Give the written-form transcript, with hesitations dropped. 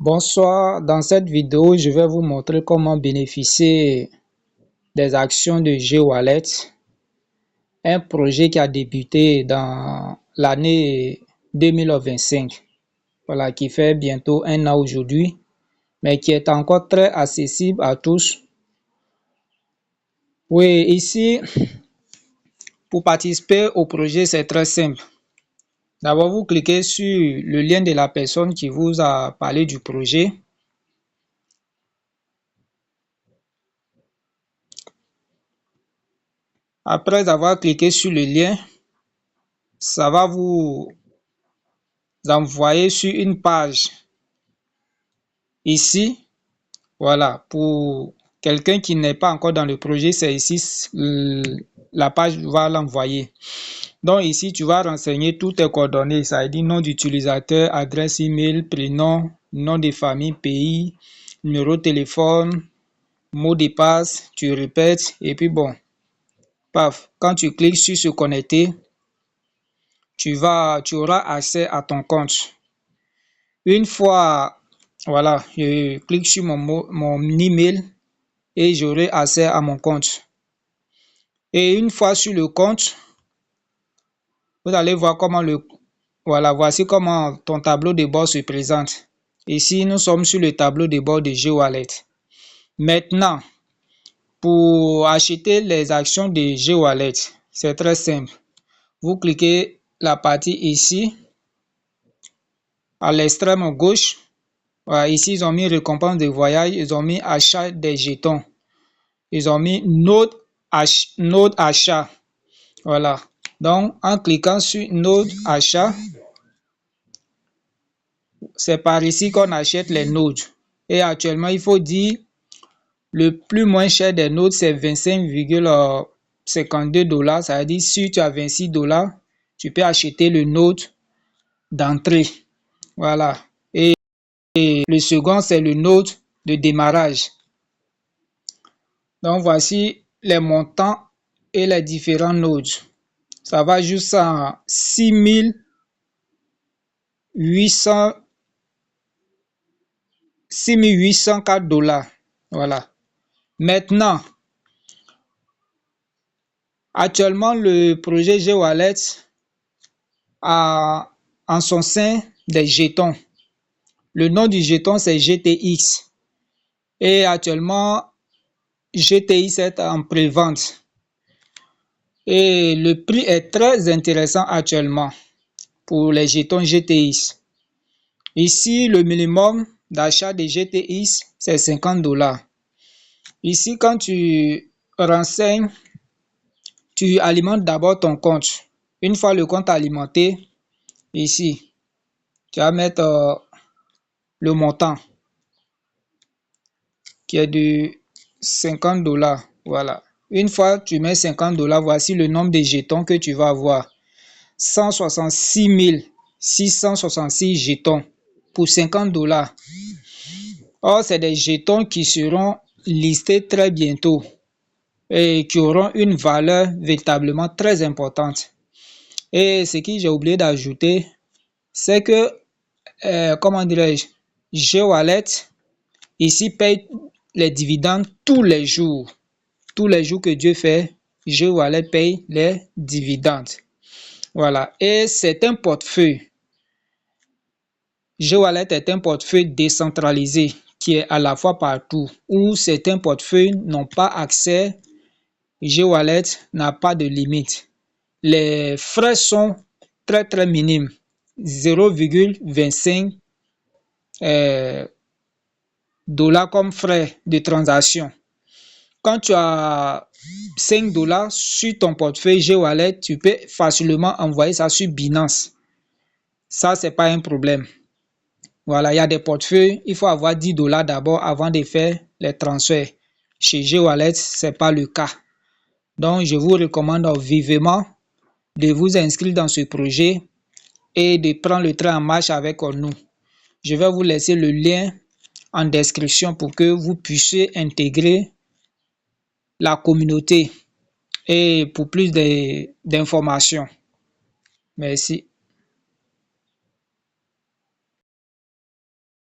Bonsoir, dans cette vidéo, je vais vous montrer comment bénéficier des actions de GWallet, un projet qui a débuté dans l'année 2025, voilà, qui fait bientôt un an aujourd'hui, mais qui est encore très accessible à tous. Oui, ici, pour participer au projet, c'est très simple. D'abord, vous cliquez sur le lien de la personne qui vous a parlé du projet. Après avoir cliqué sur le lien, ça va vous envoyer sur une page ici. Voilà, pour quelqu'un qui n'est pas encore dans le projet, c'est ici la page va l'envoyer. Donc ici, tu vas renseigner toutes tes coordonnées, ça veut dire nom d'utilisateur, adresse email, prénom, nom de famille, pays, numéro de téléphone, mot de passe, tu répètes et puis bon, paf, quand tu cliques sur se connecter, tu auras accès à ton compte. Une fois, voilà, je clique sur mon email et j'aurai accès à mon compte. Et une fois sur le compte, vous allez voir comment voilà, voici comment ton tableau de bord se présente. Ici, nous sommes sur le tableau de bord de GWallet. Maintenant, pour acheter les actions de GWallet, c'est très simple. Vous cliquez la partie ici, à l'extrême gauche. Voilà, ici, ils ont mis récompense de voyage, ils ont mis achat des jetons. Ils ont mis node achat. Voilà. Donc, en cliquant sur node achat, c'est par ici qu'on achète les nodes. Et actuellement, il faut dire, le plus moins cher des nodes, c'est 25,52 $. Ça veut dire, si tu as 26 $, tu peux acheter le node d'entrée. Voilà. Et le second, c'est le node de démarrage. Donc, voici les montants et les différents nodes. Ça va jusqu'à 6 804 $. Voilà. Maintenant, actuellement, le projet GWallet a en son sein des jetons. Le nom du jeton, c'est GTX. Et actuellement, GTX est en pré-vente. Et le prix est très intéressant actuellement pour les jetons GTX. Ici, le minimum d'achat de GTX, c'est 50 $. Ici, quand tu renseignes, tu alimentes d'abord ton compte. Une fois le compte alimenté, ici, tu vas mettre le montant qui est de 50 $. Voilà. Une fois tu mets 50 $, voici le nombre de jetons que tu vas avoir. 166 666 jetons pour 50 $. Or, c'est des jetons qui seront listés très bientôt et qui auront une valeur véritablement très importante. Et ce que j'ai oublié d'ajouter, c'est que, comment dirais-je, GWallet ici paye les dividendes tous les jours. Tous les jours que Dieu fait, GWallet paye les dividendes. Voilà. Et c'est un portefeuille. GWallet est un portefeuille décentralisé qui est à la fois partout, où certains portefeuilles n'ont pas accès. GWallet n'a pas de limite. Les frais sont très très minimes, 0,25 $ comme frais de transaction. Quand tu as 5 $ sur ton portefeuille GWallet, tu peux facilement envoyer ça sur Binance. Ça, c'est pas un problème. Voilà, il y a des portefeuilles, il faut avoir 10 $ d'abord avant de faire les transferts. Chez GWallet, ce n'est pas le cas. Donc, je vous recommande vivement de vous inscrire dans ce projet et de prendre le train en marche avec nous. Je vais vous laisser le lien en description pour que vous puissiez intégrer la communauté et pour plus d'informations. Merci.